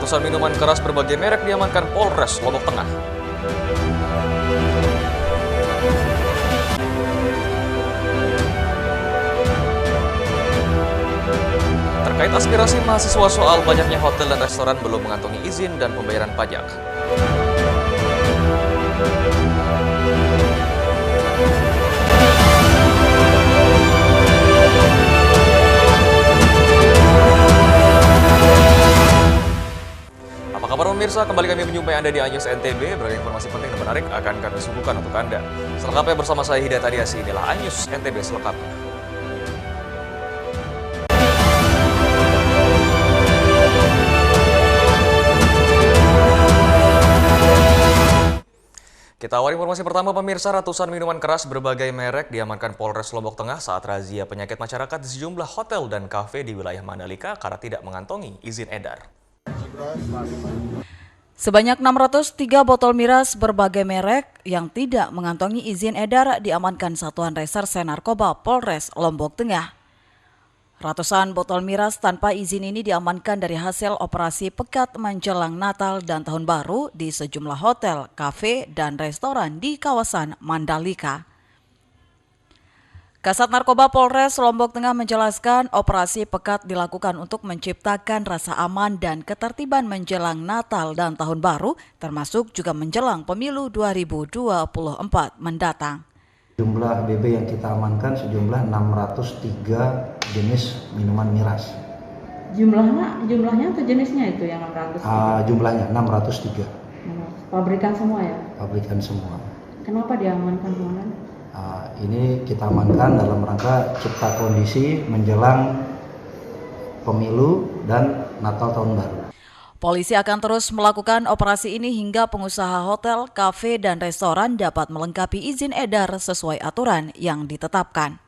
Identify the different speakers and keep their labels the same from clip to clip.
Speaker 1: Ratusan minuman keras berbagai merek diamankan Polres Lombok Tengah. Terkait aspirasi mahasiswa soal banyaknya hotel dan restoran belum mengantongi izin dan pembayaran pajak. Apa kabar pemirsa? Kembali kami menjumpai Anda di iNews NTB. Berbagai informasi penting dan menarik akan kami suguhkan untuk Anda. Selengkapnya bersama saya Hidayat Adiasi, inilah iNews NTB selengkapnya. Kita awali informasi pertama pemirsa, ratusan minuman keras berbagai merek diamankan Polres Lombok Tengah saat razia penyakit masyarakat di sejumlah hotel dan kafe di wilayah Mandalika karena tidak mengantongi izin edar.
Speaker 2: Sebanyak 603 botol miras berbagai merek yang tidak mengantongi izin edar diamankan Satuan Reserse Narkoba Polres Lombok Tengah. Ratusan botol miras tanpa izin ini diamankan dari hasil operasi pekat menjelang Natal dan Tahun Baru di sejumlah hotel, kafe, dan restoran di kawasan Mandalika. Kasat Narkoba Polres Lombok Tengah menjelaskan operasi pekat dilakukan untuk menciptakan rasa aman dan ketertiban menjelang Natal dan Tahun Baru, termasuk juga menjelang pemilu 2024 mendatang.
Speaker 3: Jumlah BB yang kita amankan sejumlah 603 jenis minuman miras.
Speaker 4: Jumlahnya atau jenisnya itu yang 600?
Speaker 3: Jumlahnya 603.
Speaker 4: Pabrikan semua ya?
Speaker 3: Pabrikan semua.
Speaker 4: Kenapa diamankan Komandan?
Speaker 3: Ini kita amankan dalam rangka cipta kondisi menjelang pemilu dan Natal Tahun Baru.
Speaker 2: Polisi akan terus melakukan operasi ini hingga pengusaha hotel, kafe, dan restoran dapat melengkapi izin edar sesuai aturan yang ditetapkan.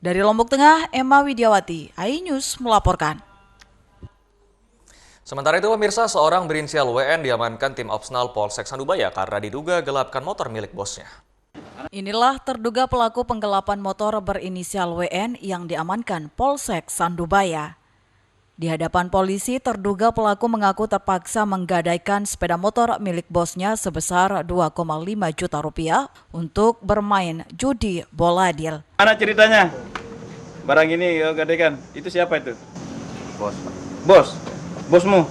Speaker 2: Dari Lombok Tengah, Emma Widiawati, iNews melaporkan.
Speaker 1: Sementara itu pemirsa, seorang berinisial WN diamankan tim Opsnal Polsek Sandubaya karena diduga gelapkan motor milik bosnya.
Speaker 2: Inilah terduga pelaku penggelapan motor berinisial WN yang diamankan Polsek Sandubaya. Di hadapan polisi, terduga pelaku mengaku terpaksa menggadaikan sepeda motor milik bosnya sebesar 2,5 juta rupiah untuk bermain judi boladil.
Speaker 5: Mana ceritanya? Barang ini gadaikan, itu siapa itu?
Speaker 6: Bos.
Speaker 5: Bos? Bosmu?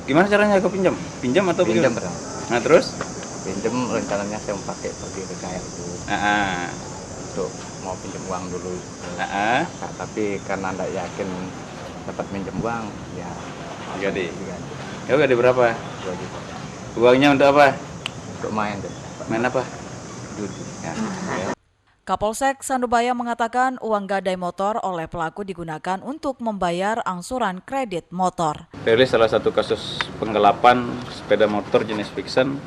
Speaker 5: Gimana caranya kau pinjam? Pinjam atau
Speaker 6: pinjam?
Speaker 5: Pinjam, nah terus?
Speaker 6: Pinjam rencananya saya mau pakai pergi ke KLU. Untuk mau pinjam uang dulu. Nah, tapi karena tidak yakin dapat minjem uang, ya
Speaker 5: diganti. Ya ganti berapa?
Speaker 6: 2 juta.
Speaker 5: Uangnya untuk apa?
Speaker 6: Untuk main deh.
Speaker 5: Main apa?
Speaker 6: Judi. Ya.
Speaker 2: Kapolsek Sandubaya mengatakan uang gadai motor oleh pelaku digunakan untuk membayar angsuran kredit motor.
Speaker 5: Rilis salah satu kasus penggelapan sepeda motor jenis Vixen,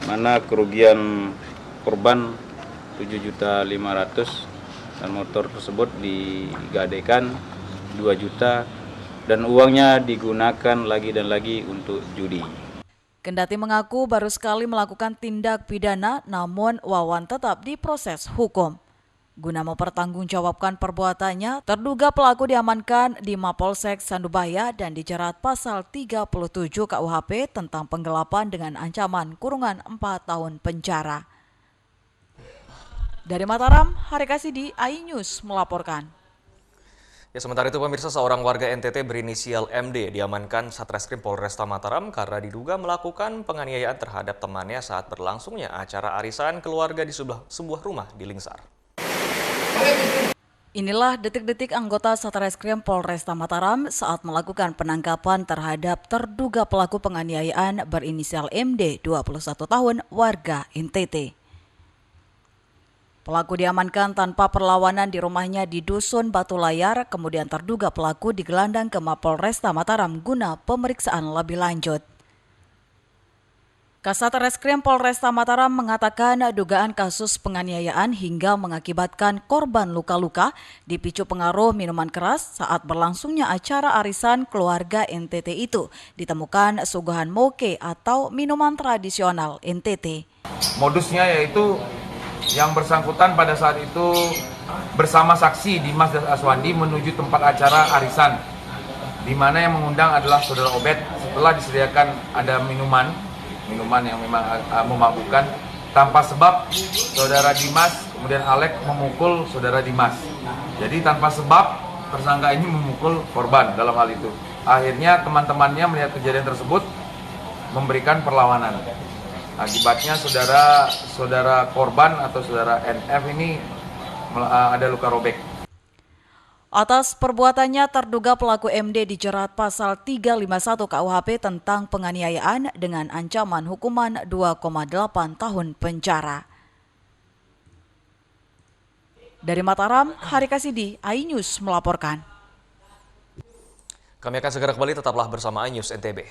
Speaker 5: mana kerugian korban 7.500.000 dan motor tersebut digadaikan 2 juta dan uangnya digunakan lagi dan lagi untuk judi.
Speaker 2: Kendati mengaku baru sekali melakukan tindak pidana, namun Wawan tetap diproses hukum. Guna mempertanggungjawabkan perbuatannya, terduga pelaku diamankan di Mapolsek Sandubaya dan dijerat pasal 37 KUHP tentang penggelapan dengan ancaman kurungan 4 tahun penjara. Dari Mataram, Hari Kasidi, iNews melaporkan.
Speaker 1: Ya, sementara itu pemirsa, seorang warga NTT berinisial MD diamankan Satreskrim Polresta Mataram karena diduga melakukan penganiayaan terhadap temannya saat berlangsungnya acara arisan keluarga di sebuah rumah di Lingsar.
Speaker 2: Inilah detik-detik anggota Satreskrim Polresta Mataram saat melakukan penangkapan terhadap terduga pelaku penganiayaan berinisial MD, 21 tahun, warga NTT. Pelaku diamankan tanpa perlawanan di rumahnya di Dusun Batu Layar, kemudian terduga pelaku digelandang ke Mapolresta Mataram guna pemeriksaan lebih lanjut. Kasat Reskrim Polresta Mataram mengatakan dugaan kasus penganiayaan hingga mengakibatkan korban luka-luka dipicu pengaruh minuman keras saat berlangsungnya acara arisan keluarga NTT itu. Ditemukan suguhan moke atau minuman tradisional NTT.
Speaker 7: Modusnya yaitu yang bersangkutan pada saat itu bersama saksi Dimas dan Aswandi menuju tempat acara arisan di mana yang mengundang adalah saudara Obed. Setelah disediakan ada minuman yang memang memabukkan, tanpa sebab saudara Dimas kemudian Alek memukul saudara Dimas. Jadi tanpa sebab tersangka ini memukul korban dalam hal itu. Akhirnya teman-temannya melihat kejadian tersebut memberikan perlawanan. Akibatnya saudara korban atau saudara NF ini ada luka robek.
Speaker 2: Atas perbuatannya, terduga pelaku MD dijerat pasal 351 KUHP tentang penganiayaan dengan ancaman hukuman 2,8 tahun penjara. Dari Mataram, Hari Kasidi, iNews melaporkan.
Speaker 1: Kami akan segera kembali, tetaplah bersama iNews NTB.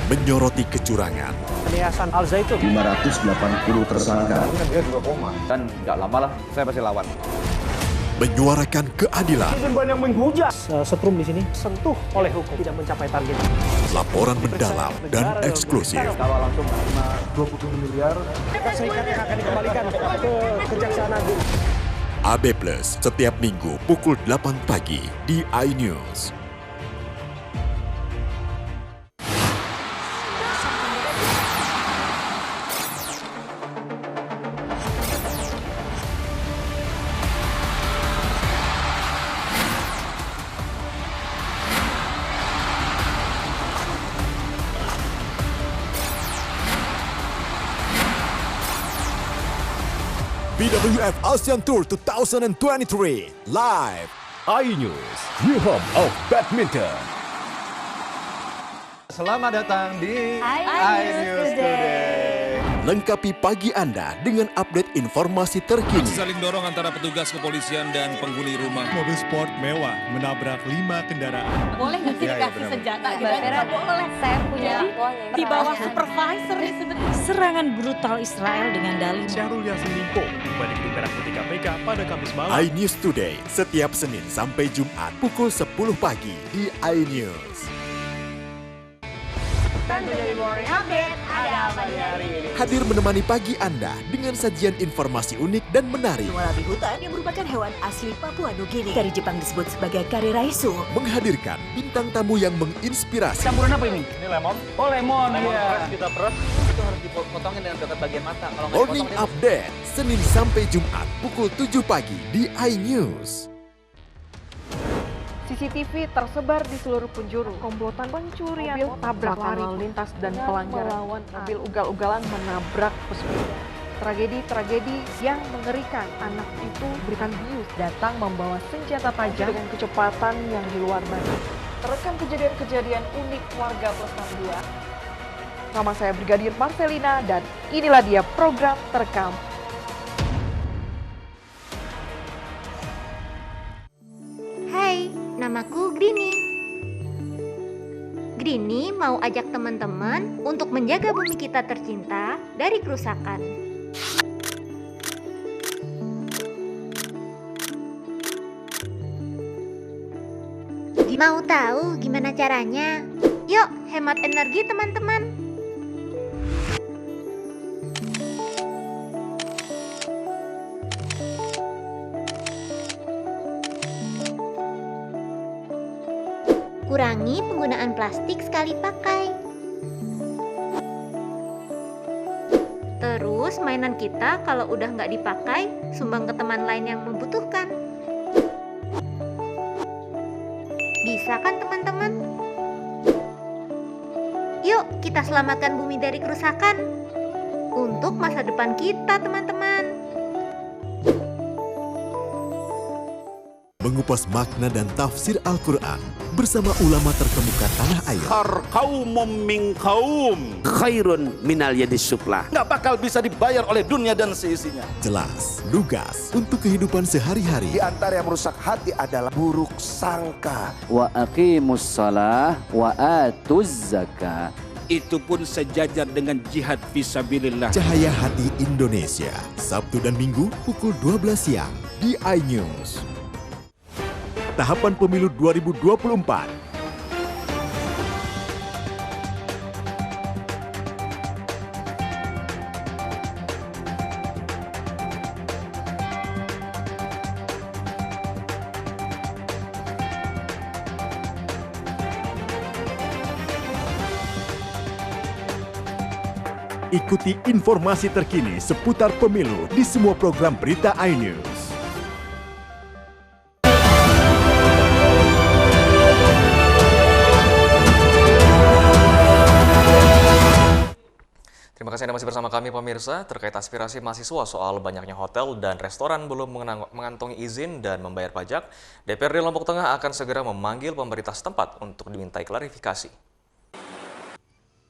Speaker 8: Menyoroti kecurangan.
Speaker 9: Yayasan Al Zaitun
Speaker 10: 580 tersangka.
Speaker 9: Dia juga koma dan nggak lama lah saya pasti lawan.
Speaker 8: Menyuarakan keadilan.
Speaker 9: Banyak menghujat. Setrum di sini sentuh oleh hukum tidak mencapai target.
Speaker 8: Laporan mendalam dan eksklusif.
Speaker 9: Kalau langsung 27 miliar. Serikat yang akan dikembalikan ke Kejaksaan Agung.
Speaker 8: AB Plus setiap minggu pukul 8 pagi di iNews. BWF ASEAN Tour 2023 live iNews, new home of badminton.
Speaker 9: Selamat datang di iNews Today.
Speaker 8: Lengkapi pagi Anda dengan update informasi terkini.
Speaker 11: Saling dorong antara petugas kepolisian dan penghuni rumah.
Speaker 12: Mobil sport mewah menabrak 5 kendaraan.
Speaker 13: Boleh nggak sih dikasih senjata? Boleh. Saya punya di bawah supervisor nih sebenarnya.
Speaker 14: Serangan brutal Israel dengan dalih.
Speaker 12: Syahrul Yassin Limpo balik di Merah Putih KPK pada Kamis malam.
Speaker 8: iNews Today setiap Senin sampai Jumat pukul 10 pagi di iNews. Hadir menemani pagi Anda dengan sajian informasi unik dan menarik.
Speaker 15: Warabi hutan yang merupakan hewan asli Papua Nugini. Dari Jepang disebut sebagai kare raisu.
Speaker 8: Menghadirkan bintang tamu yang menginspirasi.
Speaker 9: Campuran apa ini? Ini lemon. Oh lemon, ya.
Speaker 6: Kita peras, itu harus dipotongin dengan dekat bagian mata. Kalau
Speaker 8: Morning Update, Senin sampai Jumat pukul 7 pagi di iNews.
Speaker 16: CCTV tersebar di seluruh penjuru. Komplotan pencurian, mobil tabrak lari lintas dan pelanggaran melawan mobil ugal-ugalan menabrak pesepeda. Tragedi-tragedi yang mengerikan. Anak itu berikan bius datang membawa senjata tajam dengan kecepatan yang di luar batas. Terekam kejadian-kejadian unik warga plus 62. Nama saya Brigadir Marcelina dan inilah dia program terekam.
Speaker 17: Hai, namaku Grini. Grini mau ajak teman-teman untuk menjaga bumi kita tercinta dari kerusakan. Mau tahu gimana caranya? Yuk, hemat energi teman-teman. Kurangi penggunaan plastik sekali pakai. Terus mainan kita kalau udah nggak dipakai, sumbang ke teman lain yang membutuhkan. Bisa kan teman-teman? Yuk kita selamatkan bumi dari kerusakan. Untuk masa depan kita teman-teman.
Speaker 8: Mengupas makna dan tafsir Al-Quran bersama ulama terkemuka tanah air.
Speaker 18: Qaumum min qaum khairun minal yadis suflah. Nggak bakal bisa dibayar oleh dunia dan seisinya.
Speaker 8: Jelas, lugas untuk kehidupan sehari-hari.
Speaker 18: Di antara yang merusak hati adalah buruk sangka.
Speaker 19: Wa aqimus shalah wa atuz zakah.
Speaker 11: Itu pun sejajar dengan jihad fisabilillah.
Speaker 8: Cahaya Hati Indonesia, Sabtu dan Minggu pukul 12 siang di iNews. Tahapan Pemilu 2024. Ikuti informasi terkini seputar pemilu di semua program berita iNews.
Speaker 1: Terima kasih Anda masih bersama kami pemirsa. Terkait aspirasi mahasiswa soal banyaknya hotel dan restoran belum mengantongi izin dan membayar pajak, DPRD Lombok Tengah akan segera memanggil pemerintah setempat untuk dimintai klarifikasi.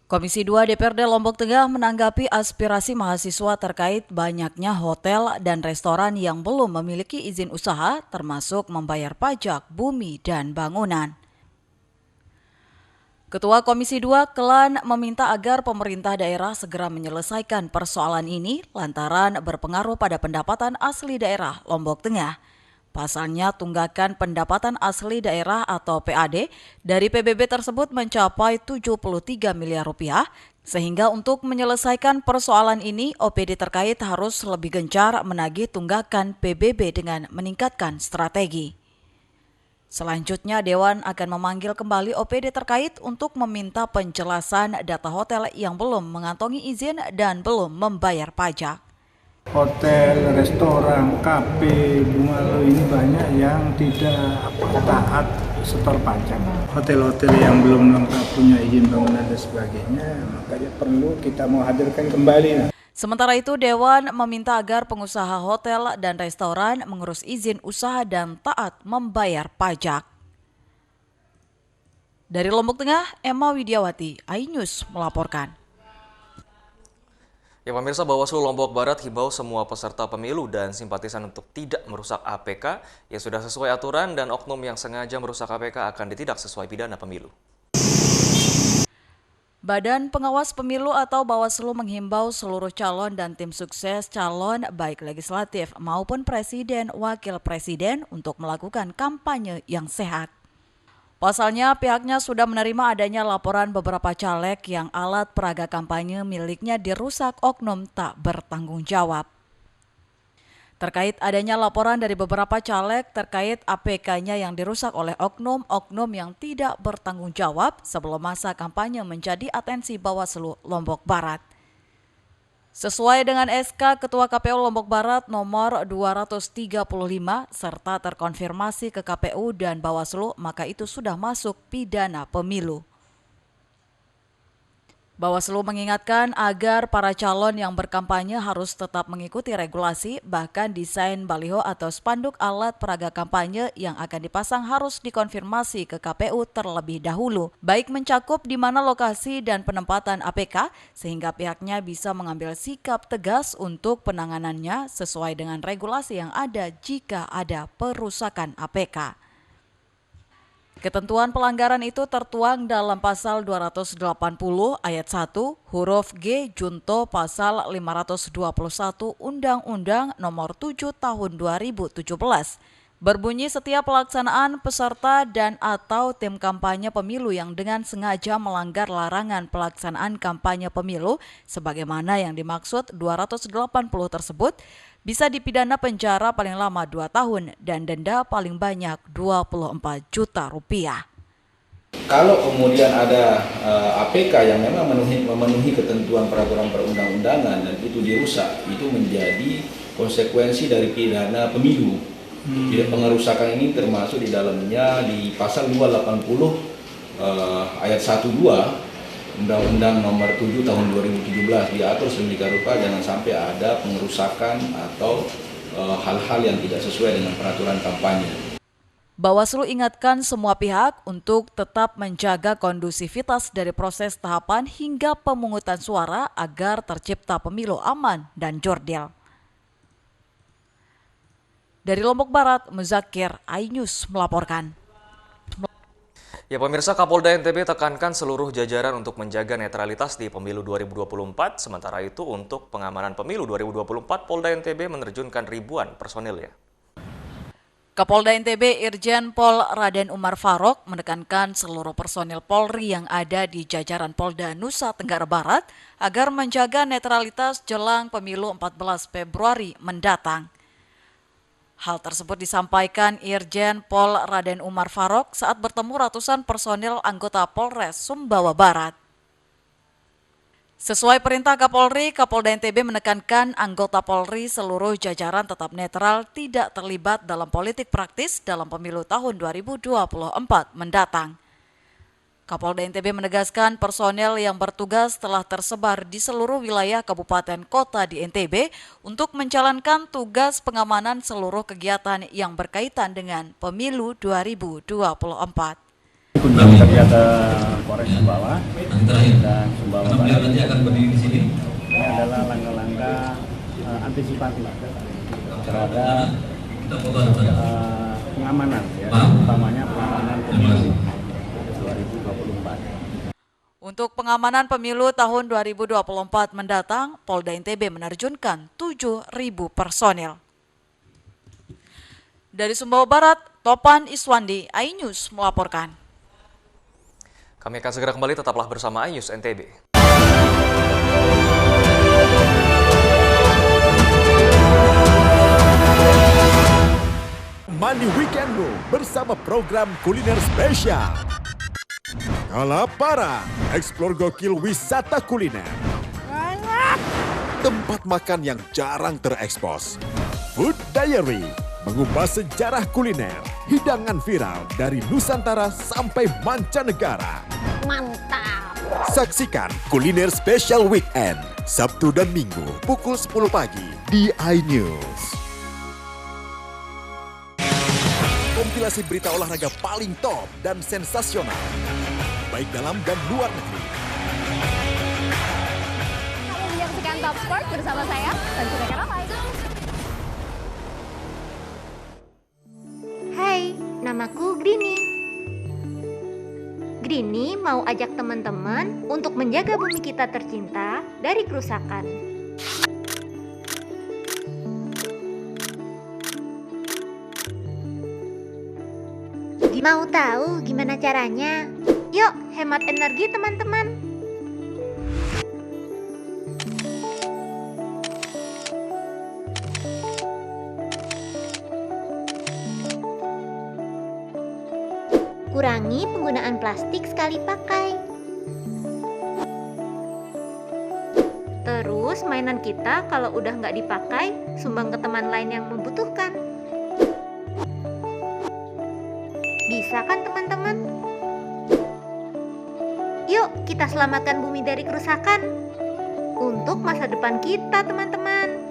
Speaker 2: Komisi 2 DPRD Lombok Tengah menanggapi aspirasi mahasiswa terkait banyaknya hotel dan restoran yang belum memiliki izin usaha, termasuk membayar pajak, bumi, dan bangunan. Ketua Komisi 2 Kelan meminta agar pemerintah daerah segera menyelesaikan persoalan ini lantaran berpengaruh pada pendapatan asli daerah Lombok Tengah. Pasalnya, tunggakan pendapatan asli daerah atau PAD dari PBB tersebut mencapai 73 miliar rupiah, sehingga untuk menyelesaikan persoalan ini, OPD terkait harus lebih gencar menagih tunggakan PBB dengan meningkatkan strategi. Selanjutnya, Dewan akan memanggil kembali OPD terkait untuk meminta penjelasan data hotel yang belum mengantongi izin dan belum membayar pajak.
Speaker 20: Hotel, restoran, kafe, bungalow ini banyak yang tidak taat setor pajak. Hotel-hotel yang belum lengkap punya izin bangunan dan sebagainya, makanya perlu kita mau hadirkan kembali.
Speaker 2: Sementara itu, Dewan meminta agar pengusaha hotel dan restoran mengurus izin usaha dan taat membayar pajak. Dari Lombok Tengah, Emma Widiawati, iNews melaporkan.
Speaker 1: Ya pemirsa, Bawaslu Lombok Barat himbau semua peserta pemilu dan simpatisan untuk tidak merusak APK yang sudah sesuai aturan dan oknum yang sengaja merusak APK akan ditindak sesuai pidana pemilu.
Speaker 2: Badan Pengawas Pemilu atau Bawaslu menghimbau seluruh calon dan tim sukses calon baik legislatif maupun presiden, wakil presiden untuk melakukan kampanye yang sehat. Pasalnya, pihaknya sudah menerima adanya laporan beberapa caleg yang alat peraga kampanye miliknya dirusak oknum tak bertanggung jawab. Terkait adanya laporan dari beberapa caleg terkait APK-nya yang dirusak oleh oknum-oknum yang tidak bertanggung jawab sebelum masa kampanye menjadi atensi Bawaslu Lombok Barat. Sesuai dengan SK Ketua KPU Lombok Barat nomor 235 serta terkonfirmasi ke KPU dan Bawaslu, maka itu sudah masuk pidana pemilu. Bawaslu mengingatkan agar para calon yang berkampanye harus tetap mengikuti regulasi, bahkan desain baliho atau spanduk alat peraga kampanye yang akan dipasang harus dikonfirmasi ke KPU terlebih dahulu, baik mencakup di mana lokasi dan penempatan APK, sehingga pihaknya bisa mengambil sikap tegas untuk penanganannya sesuai dengan regulasi yang ada jika ada perusakan APK. Ketentuan pelanggaran itu tertuang dalam pasal 280 ayat 1 huruf G junto pasal 521 Undang-Undang Nomor 7 Tahun 2017. Berbunyi setiap pelaksanaan peserta dan atau tim kampanye pemilu yang dengan sengaja melanggar larangan pelaksanaan kampanye pemilu sebagaimana yang dimaksud 280 tersebut bisa dipidana penjara paling lama 2 tahun dan denda paling banyak 24 juta rupiah.
Speaker 21: Kalau kemudian ada APK yang memang memenuhi ketentuan peraturan perundang-undangan dan itu dirusak, itu menjadi konsekuensi dari pidana pemilu. Jadi pengerusakan ini termasuk di dalamnya di pasal 280 ayat 1-2 Undang-Undang Nomor 7 Tahun 2017 diatur sedemikian rupa jangan sampai ada pengerusakan atau hal-hal yang tidak sesuai dengan peraturan kampanye.
Speaker 2: Bawaslu ingatkan semua pihak untuk tetap menjaga kondusivitas dari proses tahapan hingga pemungutan suara agar tercipta pemilu aman dan jurdil. Dari Lombok Barat, Muzakir, iNews melaporkan.
Speaker 1: Ya pemirsa, Kapolda NTB tekankan seluruh jajaran untuk menjaga netralitas di pemilu 2024. Sementara itu untuk pengamanan pemilu 2024, Polda NTB menerjunkan ribuan personilnya.
Speaker 2: Kapolda NTB Irjen Pol Raden Umar Farok menekankan seluruh personil Polri yang ada di jajaran Polda Nusa Tenggara Barat agar menjaga netralitas jelang pemilu 14 Februari mendatang. Hal tersebut disampaikan Irjen Pol Raden Umar Farok saat bertemu ratusan personil anggota Polres Sumbawa Barat. Sesuai perintah Kapolri, Kapolda NTB menekankan anggota Polri seluruh jajaran tetap netral, tidak terlibat dalam politik praktis dalam pemilu tahun 2024 mendatang. Kapolda NTB menegaskan personel yang bertugas telah tersebar di seluruh wilayah kabupaten kota di NTB untuk menjalankan tugas pengamanan seluruh kegiatan yang berkaitan dengan pemilu 2024.
Speaker 11: Kunjungan kerja ke Polres Sumbawa dan Sumbawa Barat ini adalah langkah-langkah antisipatif terhadap pengamanan, ya, utamanya pengamanan pemilu 2024.
Speaker 2: Untuk pengamanan pemilu tahun 2024 mendatang, Polda NTB menerjunkan 7.000 personil. Dari Sumbawa Barat, Topan Iswandi, iNews melaporkan.
Speaker 1: Kami akan segera kembali, tetaplah bersama iNews NTB.
Speaker 8: Mandi Weekendmu bersama program kuliner spesial. Kalaparan, eksplor gokil wisata kuliner. Tempat makan yang jarang terekspos. Food Diary, mengupas sejarah kuliner, hidangan viral dari Nusantara sampai mancanegara.
Speaker 13: Mantap!
Speaker 8: Saksikan Kuliner Special Weekend, Sabtu dan Minggu, pukul 10 pagi di iNews. Kompilasi berita olahraga paling top dan sensasional, baik dalam dan luar negeri.
Speaker 13: Kamu menyaksikan Top Sport bersama saya, Tanjung Ramai.
Speaker 17: Hai, namaku Grini. Grini mau ajak teman-teman untuk menjaga bumi kita tercinta dari kerusakan. Mau tahu gimana caranya? Yuk, hemat energi teman-teman. Kurangi penggunaan plastik sekali pakai. Terus mainan kita kalau udah nggak dipakai, sumbang ke teman lain yang membutuhkan. Bisa kan teman-teman? Yuk kita selamatkan bumi dari kerusakan. Untuk masa depan kita teman-teman.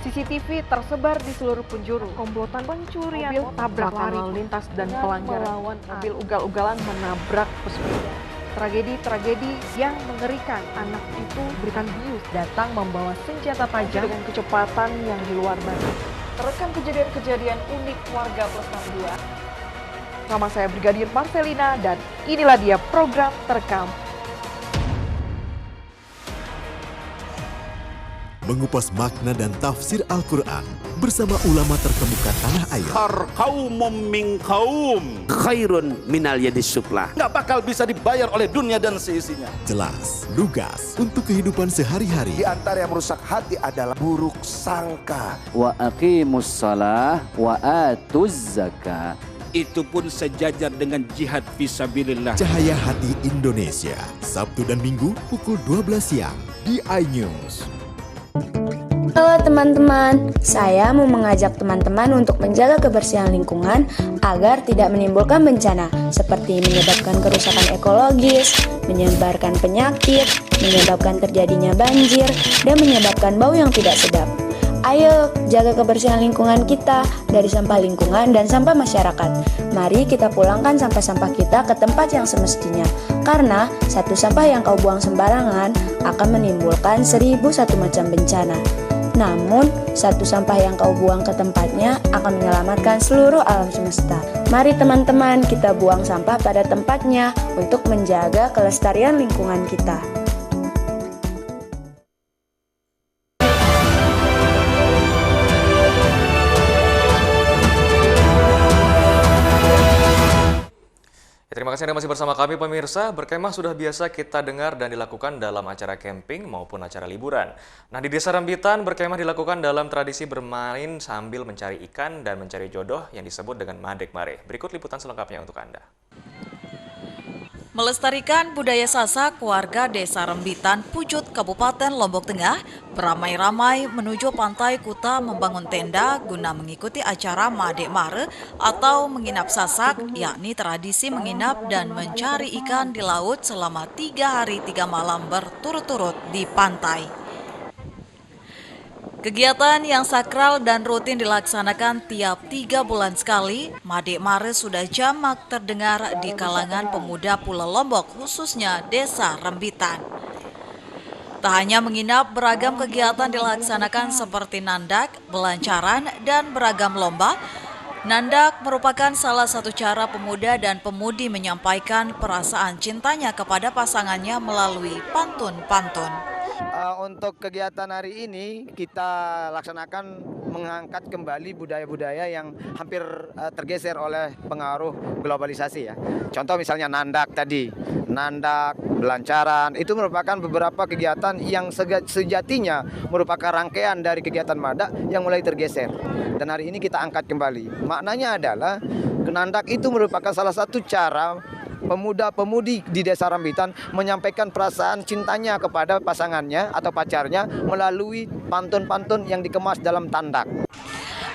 Speaker 16: CCTV tersebar di seluruh penjuru. Komplotan pencurian mobil, tabrak lari lintas dan pelanggaran melawan mobil ugal-ugalan menabrak pesepeda. Tragedi-tragedi yang mengerikan. Anak itu berikan bius datang membawa senjata tajam dengan kecepatan yang di luar batas. Terekam kejadian-kejadian unik warga Plus 62. Sama saya Brigadir Marcelina dan inilah dia program Terekam.
Speaker 8: Mengupas makna dan tafsir Al-Quran bersama ulama terkemuka tanah air.
Speaker 18: Kaumum min kaum khairun minal yadis suflah. Nggak bakal bisa dibayar oleh dunia dan seisinya.
Speaker 8: Jelas, lugas untuk kehidupan sehari-hari.
Speaker 9: Di antara yang merusak hati adalah buruk sangka.
Speaker 19: Wa aqimus shalah wa atuz zakah.
Speaker 11: Itu pun sejajar dengan jihad fisabilillah.
Speaker 8: Cahaya Hati Indonesia, Sabtu dan Minggu pukul 12 siang di iNews.
Speaker 4: Halo teman-teman, saya mau mengajak teman-teman untuk menjaga kebersihan lingkungan agar tidak menimbulkan bencana seperti menyebabkan kerusakan ekologis, menyebarkan penyakit, menyebabkan terjadinya banjir, dan menyebabkan bau yang tidak sedap. Ayo jaga kebersihan lingkungan kita dari sampah lingkungan dan sampah masyarakat. Mari kita pulangkan sampah-sampah kita ke tempat yang semestinya. Karena satu sampah yang kau buang sembarangan akan menimbulkan 1001 macam bencana. Namun, satu sampah yang kau buang ke tempatnya akan menyelamatkan seluruh alam semesta. Mari teman-teman kita buang sampah pada tempatnya untuk menjaga kelestarian lingkungan kita.
Speaker 1: Terima kasih Anda masih bersama kami pemirsa. Berkemah sudah biasa kita dengar dan dilakukan dalam acara camping maupun acara liburan. Nah, di Desa Rambitan berkemah dilakukan dalam tradisi bermain sambil mencari ikan dan mencari jodoh yang disebut dengan Madek Mare. Berikut liputan selengkapnya untuk Anda.
Speaker 2: Melestarikan budaya Sasak, warga Desa Rembitan, Pujut, Kabupaten Lombok Tengah beramai-ramai menuju Pantai Kuta membangun tenda guna mengikuti acara Made Mare atau menginap Sasak, yakni tradisi menginap dan mencari ikan di laut selama 3 hari 3 malam berturut-turut di pantai. Kegiatan yang sakral dan rutin dilaksanakan tiap 3 bulan sekali, Made Mare sudah jamak terdengar di kalangan pemuda Pulau Lombok, khususnya Desa Rembitan. Tak hanya menginap, beragam kegiatan dilaksanakan seperti nandak, belancaran, dan beragam lomba. Nandak merupakan salah satu cara pemuda dan pemudi menyampaikan perasaan cintanya kepada pasangannya melalui pantun-pantun.
Speaker 3: Untuk kegiatan hari ini kita laksanakan mengangkat kembali budaya-budaya yang hampir tergeser oleh pengaruh globalisasi ya. Contoh misalnya nandak tadi, nandak, belancaran, itu merupakan beberapa kegiatan yang sejatinya merupakan rangkaian dari kegiatan Mada yang mulai tergeser. Dan hari ini kita angkat kembali. Maknanya adalah nandak itu merupakan salah satu cara pemuda-pemudi di Desa Rembitan menyampaikan perasaan cintanya kepada pasangannya atau pacarnya melalui pantun-pantun yang dikemas dalam tandak.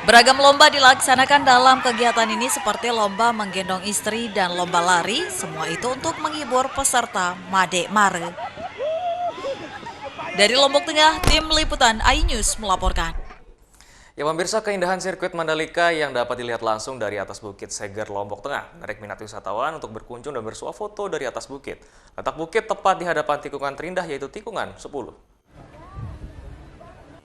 Speaker 2: Beragam lomba dilaksanakan dalam kegiatan ini seperti lomba menggendong istri dan lomba lari, semua itu untuk menghibur peserta Made Mare. Dari Lombok Tengah, tim liputan iNews melaporkan.
Speaker 1: Ya pemirsa, keindahan sirkuit Mandalika yang dapat dilihat langsung dari atas Bukit Seger, Lombok Tengah menarik minat wisatawan untuk berkunjung dan bersuah foto dari atas bukit. Letak bukit tepat di hadapan tikungan terindah yaitu tikungan 10.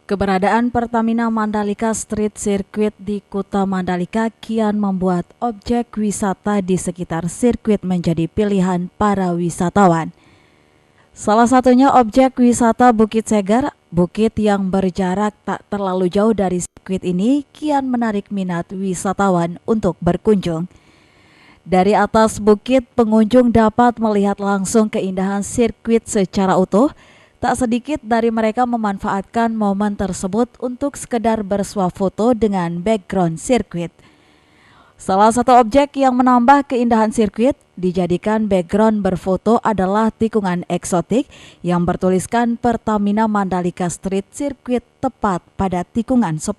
Speaker 2: Keberadaan Pertamina Mandalika Street Circuit di Kuta Mandalika kian membuat objek wisata di sekitar sirkuit menjadi pilihan para wisatawan. Salah satunya objek wisata Bukit Seger, bukit yang berjarak tak terlalu jauh dari sirkuit ini kian menarik minat wisatawan untuk berkunjung. Dari atas bukit, pengunjung dapat melihat langsung keindahan sirkuit secara utuh. Tak sedikit dari mereka memanfaatkan momen tersebut untuk sekedar bersuah foto dengan background sirkuit. Salah satu objek yang menambah keindahan sirkuit dijadikan background berfoto adalah tikungan eksotik yang bertuliskan Pertamina Mandalika Street Circuit tepat pada tikungan 10.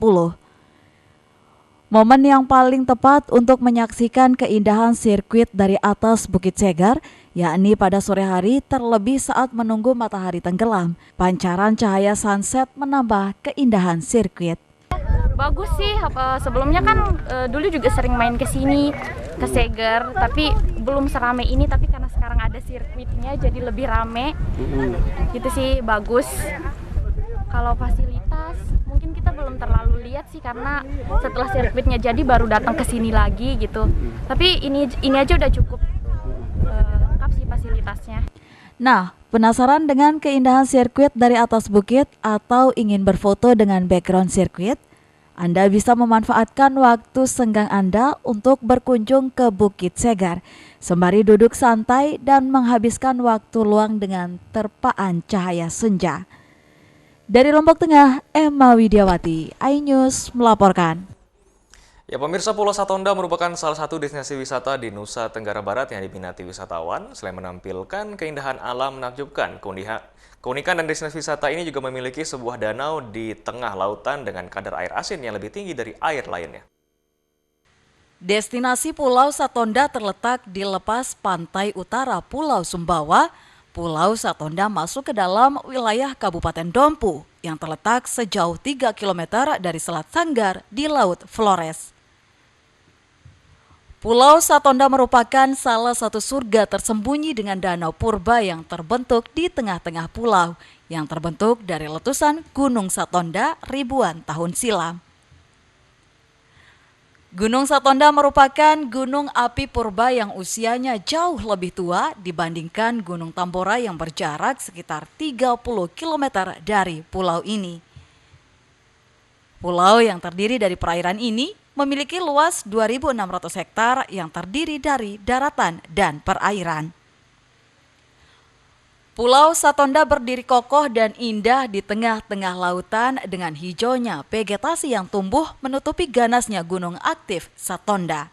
Speaker 2: Momen yang paling tepat untuk menyaksikan keindahan sirkuit dari atas Bukit Seger, yakni pada sore hari terlebih saat menunggu matahari tenggelam. Pancaran cahaya sunset menambah keindahan sirkuit.
Speaker 22: Bagus sih, sebelumnya kan dulu juga sering main ke sini, ke Seger, tapi belum serame ini, tapi karena sekarang ada sirkuitnya jadi lebih rame, gitu sih, bagus. Kalau fasilitas, mungkin kita belum terlalu lihat sih, karena setelah sirkuitnya jadi baru datang ke sini lagi gitu. Tapi ini aja udah cukup lengkap sih fasilitasnya.
Speaker 2: Nah, penasaran dengan keindahan sirkuit dari atas bukit atau ingin berfoto dengan background sirkuit? Anda bisa memanfaatkan waktu senggang Anda untuk berkunjung ke Bukit Seger, sembari duduk santai dan menghabiskan waktu luang dengan terpaan cahaya senja. Dari Lombok Tengah, Emma Widiawati, iNews melaporkan.
Speaker 1: Ya pemirsa, Pulau Satonda merupakan salah satu destinasi wisata di Nusa Tenggara Barat yang diminati wisatawan. Selain menampilkan keindahan alam menakjubkan, keunikan dan destinasi wisata ini juga memiliki sebuah danau di tengah lautan dengan kadar air asin yang lebih tinggi dari air lainnya.
Speaker 2: Destinasi Pulau Satonda terletak di lepas pantai utara Pulau Sumbawa. Pulau Satonda masuk ke dalam wilayah Kabupaten Dompu yang terletak sejauh 3 km dari Selat Sanggar di Laut Flores. Pulau Satonda merupakan salah satu surga tersembunyi dengan danau purba yang terbentuk di tengah-tengah pulau, yang terbentuk dari letusan Gunung Satonda ribuan tahun silam. Gunung Satonda merupakan gunung api purba yang usianya jauh lebih tua dibandingkan Gunung Tambora yang berjarak sekitar 30 km dari pulau ini. Pulau yang terdiri dari perairan ini memiliki luas 2.600 hektar yang terdiri dari daratan dan perairan. Pulau Satonda berdiri kokoh dan indah di tengah-tengah lautan dengan hijaunya vegetasi yang tumbuh menutupi ganasnya gunung aktif Satonda.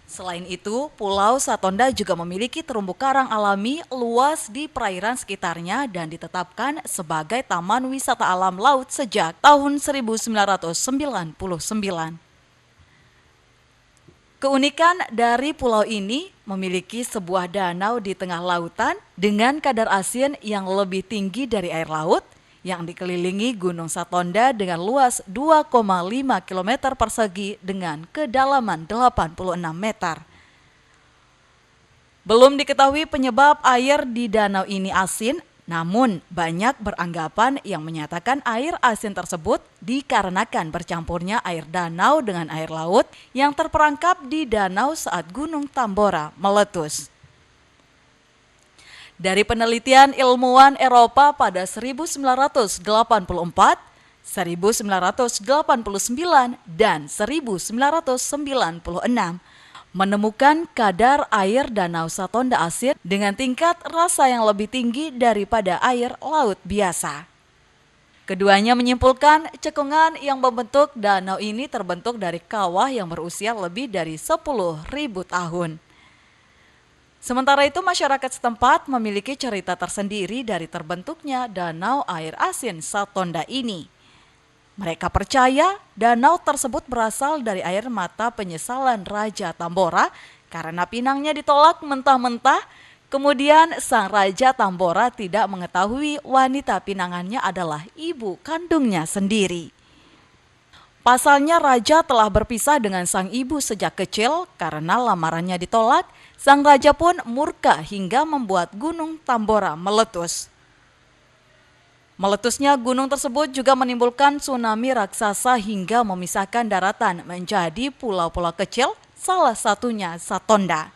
Speaker 2: Selain itu, Pulau Satonda juga memiliki terumbu karang alami luas di perairan sekitarnya dan ditetapkan sebagai Taman Wisata Alam Laut sejak tahun 1999. Keunikan dari pulau ini memiliki sebuah danau di tengah lautan dengan kadar asin yang lebih tinggi dari air laut, yang dikelilingi Gunung Satonda dengan luas 2,5 km persegi dengan kedalaman 86 meter. Belum diketahui penyebab air di danau ini asin, namun banyak beranggapan yang menyatakan air asin tersebut dikarenakan bercampurnya air danau dengan air laut yang terperangkap di danau saat Gunung Tambora meletus. Dari penelitian ilmuwan Eropa pada 1984, 1989, dan 1996 menemukan kadar air Danau Satonda asin dengan tingkat rasa yang lebih tinggi daripada air laut biasa. Keduanya menyimpulkan cekungan yang membentuk danau ini terbentuk dari kawah yang berusia lebih dari 10.000 tahun. Sementara itu, masyarakat setempat memiliki cerita tersendiri dari terbentuknya danau air asin Satonda ini. Mereka percaya danau tersebut berasal dari air mata penyesalan Raja Tambora karena pinangnya ditolak mentah-mentah. Kemudian sang Raja Tambora tidak mengetahui wanita pinangannya adalah ibu kandungnya sendiri. Pasalnya Raja telah berpisah dengan sang ibu sejak kecil karena lamarannya ditolak. Sang Raja pun murka hingga membuat Gunung Tambora meletus. Meletusnya gunung tersebut juga menimbulkan tsunami raksasa hingga memisahkan daratan menjadi pulau-pulau kecil, salah satunya Satonda.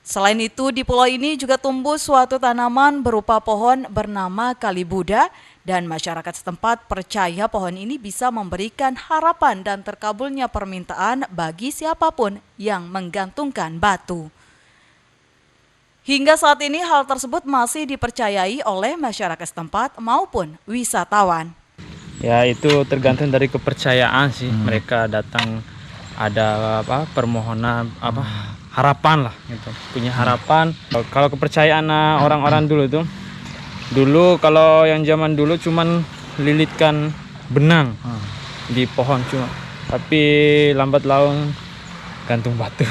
Speaker 2: Selain itu, di pulau ini juga tumbuh suatu tanaman berupa pohon bernama Kalibuda, dan masyarakat setempat percaya pohon ini bisa memberikan harapan dan terkabulnya permintaan bagi siapapun yang menggantungkan batu. Hingga saat ini hal tersebut masih dipercayai oleh masyarakat setempat maupun wisatawan.
Speaker 5: Ya, itu tergantung dari kepercayaan sih. Mereka datang ada permohonan harapan lah gitu. Punya harapan. Kalau kepercayaan orang-orang dulu tuh, kalau yang zaman dulu cuman lilitkan benang di pohon cuma, tapi lambat laun gantung batu.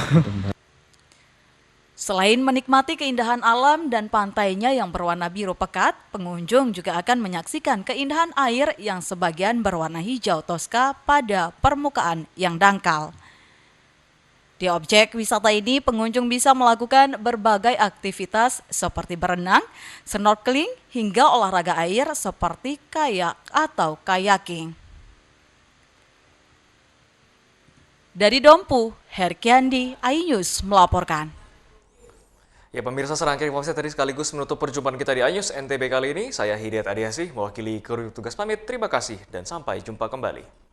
Speaker 2: Selain menikmati keindahan alam dan pantainya yang berwarna biru pekat, pengunjung juga akan menyaksikan keindahan air yang sebagian berwarna hijau toska pada permukaan yang dangkal. Di objek wisata ini, pengunjung bisa melakukan berbagai aktivitas seperti berenang, snorkeling, hingga olahraga air seperti kayak atau kayaking. Dari Dompu, Herkiandi, iNews melaporkan.
Speaker 1: Ya pemirsa, serangkaian informasi tadi sekaligus menutup perjumpaan kita di iNews NTB kali ini. Saya Hidayat Adiasih, mewakili kru tugas pamit. Terima kasih dan sampai jumpa kembali.